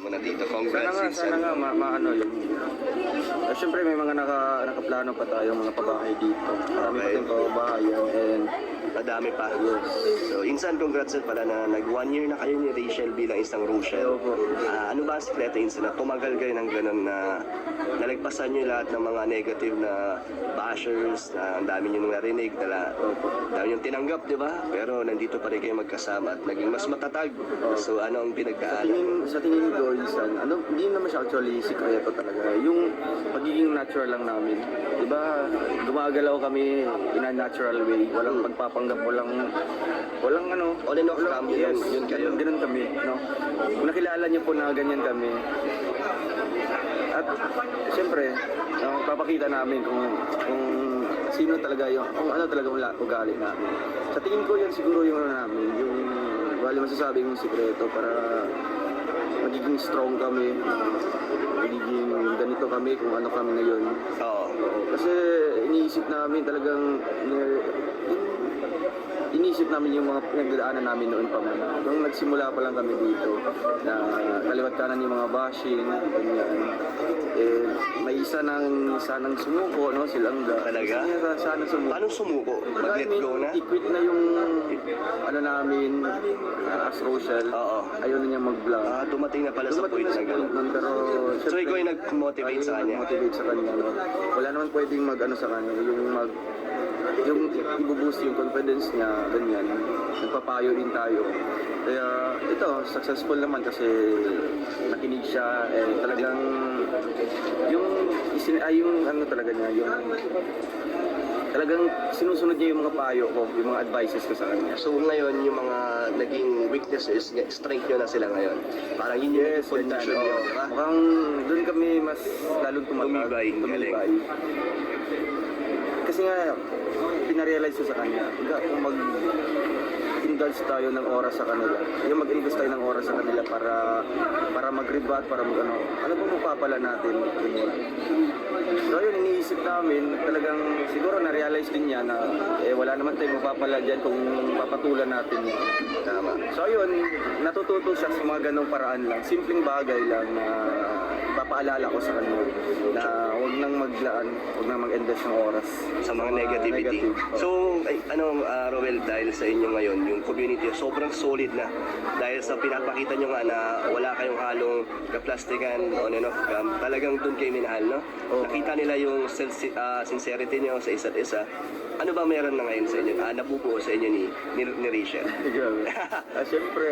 mo na dito. Congrats, Sana nga, maano yun. Siyempre may mga nakaplano pa tayo, mga pabahay dito. Marami pa tayong pabahayan and Madami pa. yes. So, Insan, congrats din pala na nag 1 year na kayo ni Rachel bilang isang Rochelle. Opo. Ano ba ang sikreto, Insan, na tumagal kayo ng ganun na nalagpasan nyo lahat ng mga negative na bashers, na ang dami nyo narinig, na dami nyo tinanggap, di ba? Pero nandito pa rin kayo magkasama at naging mas matatag. So, ano ang pinagdaanan? Sa tingin ko, Insan, hindi naman siya actually sikreto talaga. Yung pagiging natural lang namin. Diba, gumagalaw kami in a natural way. Walang pagpapanggap, walang ano. On and off cam, Yes, yun kayo. ganun kami. No? Kung nakilala niyo po na ganyan kami, at siyempre, papakita namin kung sino talaga kung ano talaga ugali namin. Sa tingin ko yan siguro yung ano namin, yung wala masasabing sikreto para magiging strong kami, magiging ganito kami kung ano kami ngayon. Oo. Kasi iniisip namin talagang iniisip namin yung mga pinagdadaanan namin noon pa man. Nung nagsimula pa lang kami dito, na kaliwat kanan yung mga bashing, ganyan. May isa nang sumuko, no, silang Talaga? Sana sumuko. Paano sumuko? Mag-let go na? I-quit na yung ano namin, as Rochelle. Oo. Ayaw na niya mag-vlog. Dumating na pala sa point na gano'n. nun, pero So, ikaw yung nag-motivate sa kanya? Motivate sa kanya, no? Wala naman pwedeng mag-ano sa kanya, yung ibuboost yung confidence niya, ganyan. Nagpapayo din tayo. Kaya ito, successful naman kasi nakinig siya, talagang yung ano talaga niya, yung talagang sinusunod niya yung mga payo ko, yung mga advices ko sa kanya. So ngayon, yung mga naging weaknesses, strength nyo na sila ngayon. Parang yun yung condition nyo, di ba? Mukhang doon kami mas lalong Tumibay, tumibay. Kasi nga, pinarealize ko sa kanya, kung mag-indulge tayo ng oras sa kanila, yung mag-invest tayo ng oras sa kanila para mag-rebut, para mag-ano ba mapapala natin? So yun, iniisip namin, talagang siguro na-realize din niya na wala naman tayong mapapala dyan kung papatulan natin yun. Tama. So yun, natututo siya sa mga ganong paraan lang, simpleng bagay lang na papaalala ko sa kanya na huwag nang maglaan, huwag nang mag-invest ng oras Sa mga negativity. So, Roel, dahil sa inyo ngayon, yung community, sobrang solid na. Dahil sa pinapakita nyo nga na wala kayong halong kaplastikan, on and off cam, talagang doon kayo minahal, no? Nakita nila yung sincerity nyo sa isa't isa. Ano ba meron na ngayon sa inyo? Nabubuo sa inyo ni Rachel? Grabe. Siyempre,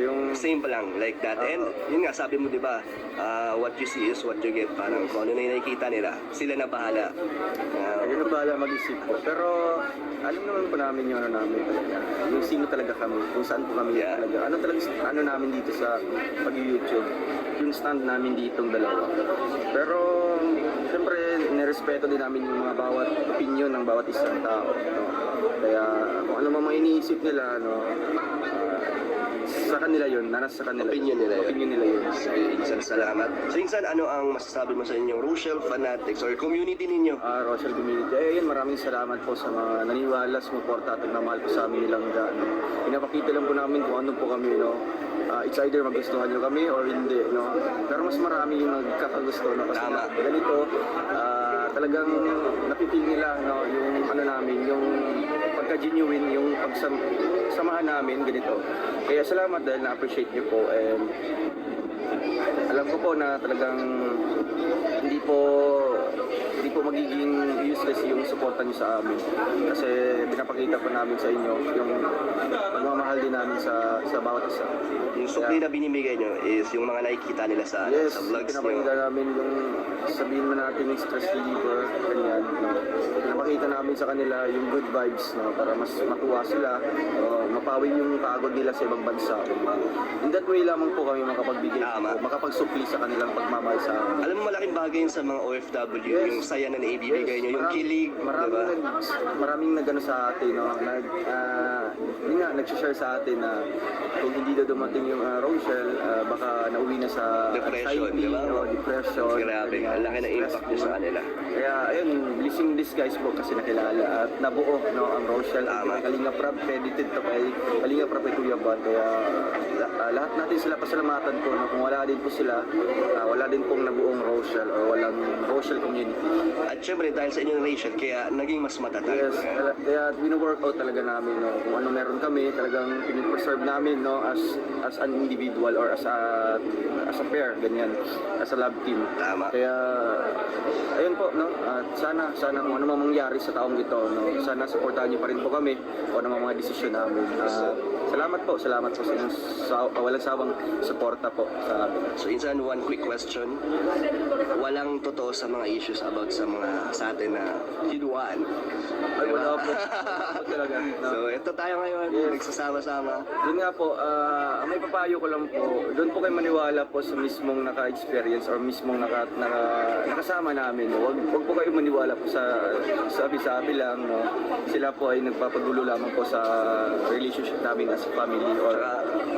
yung... Same pa lang, like that. And yun nga, sabi mo, di ba, what you see is what you get. Parang kung ano na yung nakikita nila, sila na bahala. Ayun na bahala mag-isip ko. Pero, alam naman po namin yung ano namin talaga. Yung sino talaga kami, kung saan po kami talaga. Ano namin dito sa pag-YouTube. Yung stand namin ditong dalawa. Pero, siyempre, nirespeto din namin yung mga bawat opinion ng bawat isang tao. No? Kaya, kung ano mga iniisip nila, sa kanila yun, naras sa kanila. Opinion nila yun. Opinion nila yun. So, Insan, salamat. So, Insan, ano ang masasabi mo sa inyong Rochelle fanatics or community ninyo? Rochelle community. Yun, maraming salamat po sa mga naniniwala, sumuporta at nagmamahal po sa amin nilang daan. Pinapakita lang po namin kung ano po kami, no? It's either magustuhan nyo kami or hindi, no? Pero mas marami yung nagkakagusto, no? Kasi ganito, talagang napipil nila, no? Yung ano namin, yung pagka-genuine, yung pagsamahan namin, ganito. Kaya salamat dahil na-appreciate nyo po and alam ko po na talagang hindi po magiging useless yung suporta nyo sa amin kasi pinapakita po namin sa inyo yung pagmamahal din namin sa bawat isa. Yung sukli na binibigay nyo is yung mga nakikita nila sa vlogs nyo. Pinapakita namin yung sabihin mo natin yung stress reliever, ganyan. No? Pinapakita namin sa kanila yung good vibes, no? Para mas matuwa sila, mapawin yung pagod nila sa ibang bansa. In that way lamang po kami makapagbigay, makapagsupli sa kanilang pagmamahal sa amin. Alam mo, malaking bagay yun sa mga OFW, yung saya na naibibigay nyo, yung kilig, diba? Maraming nagano sa atin, no? Nag-share sa atin na kung hindi daw dumating yung Rochelle, baka nauwi na sa depression, anxiety, diba? Depression. Grabe, ang laki na impact nyo sa kanila. Kaya, ayun, blessing in disguise po kasi nakilala at nabuo, no, ang Rochelle. Kalinga Prab, credited to kay Kalinga Prab kay Kuya Bad. Kaya, lahat natin sila pasalamatan ko, no? Kung wala din po sila, wala din pong nabuong racial or walang racial community. At syempre dahil sa inyong racial, kaya naging mas matatag. Yes, kaya wino-workout talaga namin, no, kung ano meron kami, talagang pinipreserve namin, no, as an individual or as a pair, ganyan, as a love team. Tama. Kaya, ayun po, no, at sana kung ano mang mangyari sa taong ito, no, sana supportahan niyo pa rin po kami kung ano mang mga desisyon namin. Salamat po sa inyong walang sawang suporta po sa amin. So insan, one quick question. Walang totoo sa mga issues about sa atin na hinuan. Ay, wala po. Wala talaga. No? So ito tayo ngayon, nagsasama-sama. Yun nga po, ang may papayo ko lang po, doon po kayo maniwala po sa mismong naka-experience or mismong nakasama namin. No? Huwag po kayo maniwala po sa sabi-sabi lang. No? Sila po ay nagpapagulo lamang po sa relationship namin as family or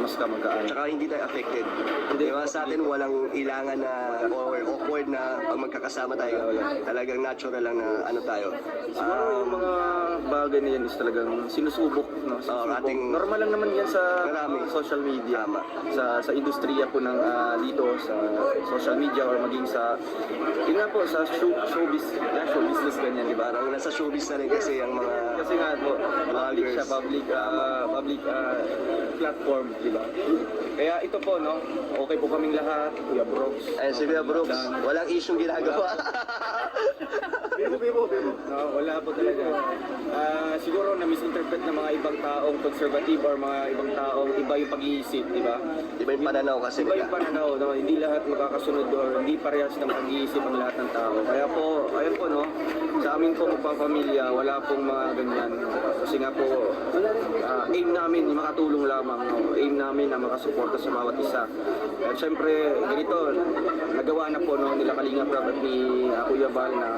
mas kamag-anak. Tsaka hindi tayo affected. Di ba sa atin walang ilangan na or awkward na pag magkakasama tayo. Talagang natural lang na ano tayo. Siguro yung mga bagay na yan is talagang sinusubok. No? Normal lang naman yan sa Marami. social media. Tama. Sa industriya po ng dito, sa social media or maging sa, yun nga po, sa show business ganyan, di ba? Parang nasa showbiz na rin kasi ang mga Kasi nga po, public siya, public platform, di ba? Kaya ito po, no, okay po kaming lahat, Kuya Brooks. ay si Kuya Brooks, walang isyong ginagawa. Bibo. No, wala po talaga. Siguro na misinterpret ng mga ibang taong conservative or mga ibang taong iba yung pag-iisip, di ba? Iba yung pananaw kasi Iba yung pananaw, no? Hindi lahat magkakasunod or hindi parehas ng pag-iisip ang lahat ng tao. Kaya po, ayun po, no, sa amin po magpapamilya, wala pong mga ganyan. Kasi nga po, aim namin, makatulong lamang, no? Aim namin na makasuporta sa bawat isa. At syempre, ganito, nagawa na po, no, nila Kalinga Prab at ni Kuya Bal na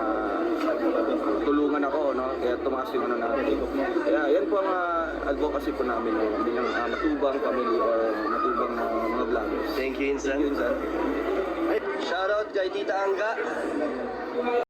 tulungan ako, no? Kaya tumaas yung ano natin. Kaya yan po ang advocacy po namin, no? Bilang matubang family or matubang mga vloggers. Thank you, Insan. Yun, sir. Shoutout kay Tita Angga.